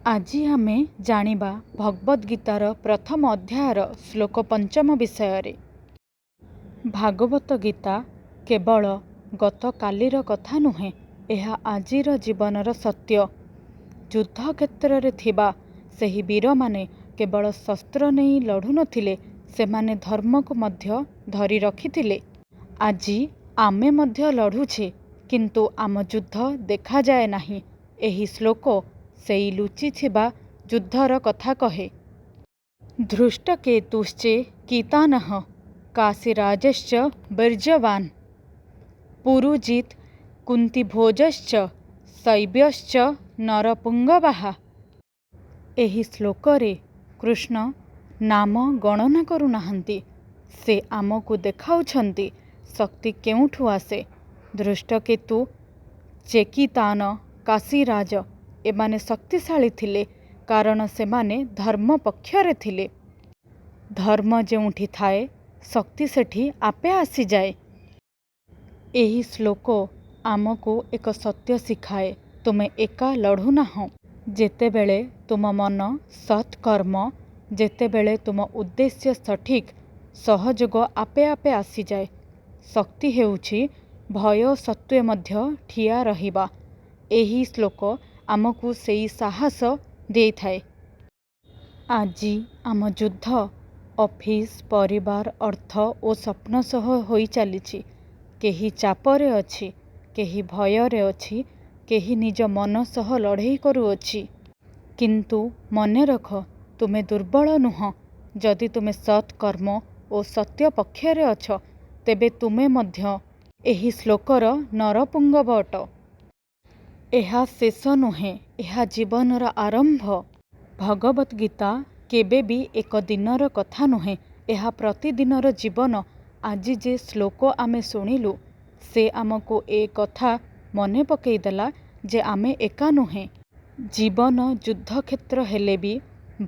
ଆଜି ଆମେ ଜାଣିବା ଭଗବଦ୍ ଗୀତାର ପ୍ରଥମ ଅଧ୍ୟାୟର ଶ୍ଲୋକ 5 ବିଷୟରେ। ଭାଗବତ ଗୀତା କେବଳ ଗତକାଲିର କଥା ନୁହେଁ, ଏହା ଆଜିର ଜୀବନର ସତ୍ୟ। ଯୁଦ୍ଧକ୍ଷେତ୍ରରେ ଥିବା ସେହି ବୀରମାନେ କେବଳ ଶସ୍ତ୍ର ନେଇ ଲଢ଼ୁନଥିଲେ, ସେମାନେ ଧର୍ମକୁ ମଧ୍ୟ ଧରି ରଖିଥିଲେ। ଆଜି ଆମେ ମଧ୍ୟ ଲଢ଼ୁଛେ, କିନ୍ତୁ ଆମ ଯୁଦ୍ଧ ଦେଖାଯାଏ ନାହିଁ। ଏହି ଶ୍ଲୋକ ସେଇ ଲୁଚିଥିବା ଯୁଦ୍ଧର କଥା କହେ। ଧୃଷ୍ଟକେତୁଶ୍ଚ କିତାନଃ କାଶୀରାଜଶ୍ଚ ବୀର୍ଯ୍ୟବାନ୍ ପୁରୁଜିତ୍ କୁନ୍ତିଭୋଜଶ୍ଚ ଶୈବ୍ୟଶ୍ଚ ନରପୁଙ୍ଗବାଃ। ଏହି ଶ୍ଲୋକରେ କୃଷ୍ଣ ନାମ ଗଣନା କରୁନାହାନ୍ତି, ସେ ଆମକୁ ଦେଖାଉଛନ୍ତି ଶକ୍ତି କେଉଁଠୁ ଆସେ। ଧୃଷ୍ଟକେତୁ, ଚେକିତାନ, କାଶୀରାଜ ଏମାନେ ଶକ୍ତିଶାଳୀ ଥିଲେ, କାରଣ ସେମାନେ ଧର୍ମ ପକ୍ଷରେ ଥିଲେ। ଧର୍ମ ଯେଉଁଠି ଥାଏ, ଶକ୍ତି ସେଠି ଆପେ ଆସିଯାଏ। ଏହି ଶ୍ଲୋକ ଆମକୁ ଏକ ସତ୍ୟ ଶିଖାଏ, ତୁମେ ଏକା ଲଢ଼ୁନାହଁ। ଯେତେବେଳେ ତୁମ ମନ ସତ୍କର୍ମ, ଯେତେବେଳେ ତୁମ ଉଦ୍ଦେଶ୍ୟ ସଠିକ୍, ସହଯୋଗ ଆପେ ଆପେ ଆସିଯାଏ। ଶକ୍ତି ହେଉଛି ଭୟ ସତ୍ତ୍ୱେ ମଧ୍ୟ ଠିଆ ରହିବା। ଏହି ଶ୍ଲୋକ ଆମକୁ ସେଇ ସାହସ ଦେଇଥାଏ। ଆଜି ଆମ ଯୁଦ୍ଧ ଅଫିସ୍, ପରିବାର, ଅର୍ଥ ଓ ସ୍ୱପ୍ନ ସହ ହୋଇ ଚାଲିଛି। କେହି ଚାପରେ ଅଛି, କେହି ଭୟରେ ଅଛି, କେହି ନିଜ ମନ ସହ ଲଢ଼େଇ କରୁଅଛି। କିନ୍ତୁ ମନେରଖ, ତୁମେ ଦୁର୍ବଳ ନୁହଁ। ଯଦି ତୁମେ ସତ୍ କର୍ମ ଓ ସତ୍ୟ ପକ୍ଷରେ ଅଛ, ତେବେ ତୁମେ ମଧ୍ୟ ଏହି ଶ୍ଲୋକର ନରପୁଙ୍ଗବ ଅଟ। ଏହା ଶେଷ ନୁହେଁ, ଏହା ଜୀବନର ଆରମ୍ଭ। ଭଗବତ୍ ଗୀତା କେବେ ବି ଏକ ଦିନର କଥା ନୁହେଁ, ଏହା ପ୍ରତିଦିନର ଜୀବନ। ଆଜି ଯେ ଶ୍ଲୋକ ଆମେ ଶୁଣିଲୁ, ସେ ଆମକୁ ଏ କଥା ମନେ ପକେଇଦେଲା ଯେ ଆମେ ଏକା ନୁହେଁ। ଜୀବନ ଯୁଦ୍ଧକ୍ଷେତ୍ର ହେଲେ ବି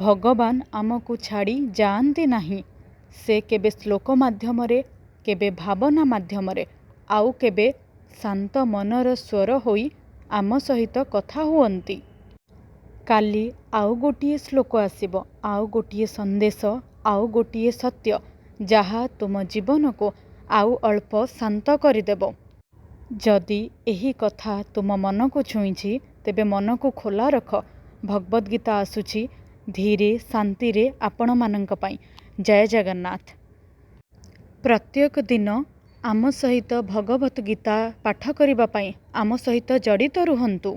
ଭଗବାନ ଆମକୁ ଛାଡ଼ି ଯାଆନ୍ତି ନାହିଁ। ସେ କେବେ ଶ୍ଲୋକ ମାଧ୍ୟମରେ, କେବେ ଭାବନା ମାଧ୍ୟମରେ, ଆଉ କେବେ ଶାନ୍ତ ମନର ସ୍ୱର ହୋଇ ଆମ ସହିତ କଥା ହୁଅନ୍ତି। କାଲି ଆଉ ଗୋଟିଏ ଶ୍ଲୋକ ଆସିବ, ଆଉ ଗୋଟିଏ ସନ୍ଦେଶ, ଆଉ ଗୋଟିଏ ସତ୍ୟ, ଯାହା ତୁମ ଜୀବନକୁ ଆଉ ଅଳ୍ପ ଶାନ୍ତ କରିଦେବ। ଯଦି ଏହି କଥା ତୁମ ମନକୁ ଛୁଇଁଛି, ତେବେ ମନକୁ ଖୋଲା ରଖ। ଭଗବଦ୍ ଗୀତା ଆସୁଛି ଧୀରେ ଶାନ୍ତିରେ ଆପଣମାନଙ୍କ ପାଇଁ। ଜୟ ଜଗନ୍ନାଥ। ପ୍ରତ୍ୟେକ ଦିନ ଆମ ସହିତ ଭଗବତ୍ ଗୀତା ପାଠ କରିବା ପାଇଁ ଆମ ସହିତ ଜଡ଼ିତ ରୁହନ୍ତୁ।